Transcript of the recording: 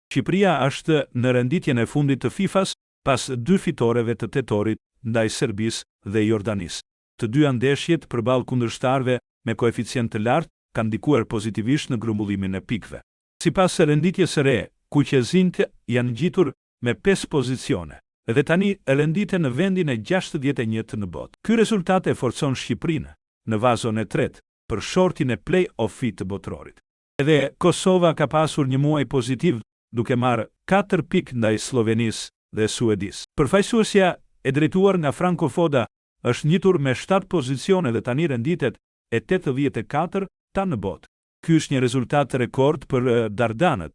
Shqipëria është në renditjen e fundit të FIFA-s pas 2 fitoreve të tetorit ndaj Serbisë dhe Jordanisë. Të dyja ndeshjet përballë kundërshtarëve me koeficient të lartë kanë ndikuar pozitivisht në grumbullimin e pikëve. Sipas së renditjes së re, kuqezinjtë janë ngjitur me 5 pozicione dhe tani renditen në vendin e 61 në botë. Ky rezultat e forcon Shqipërinë në vazon e tretë për shortin e play-off-it të botrorit. Edhe Kosova ka pasur një muaj pozitiv duke marrë 4 pikë ndaj Slovenisë dhe Suedisë. Përfaqësuesja e drejtuar nga Franco Foda është ngjitur me 7 pozicione dhe tani renditet e 84 në botë. Ky është një rezultat rekord për Dardanët,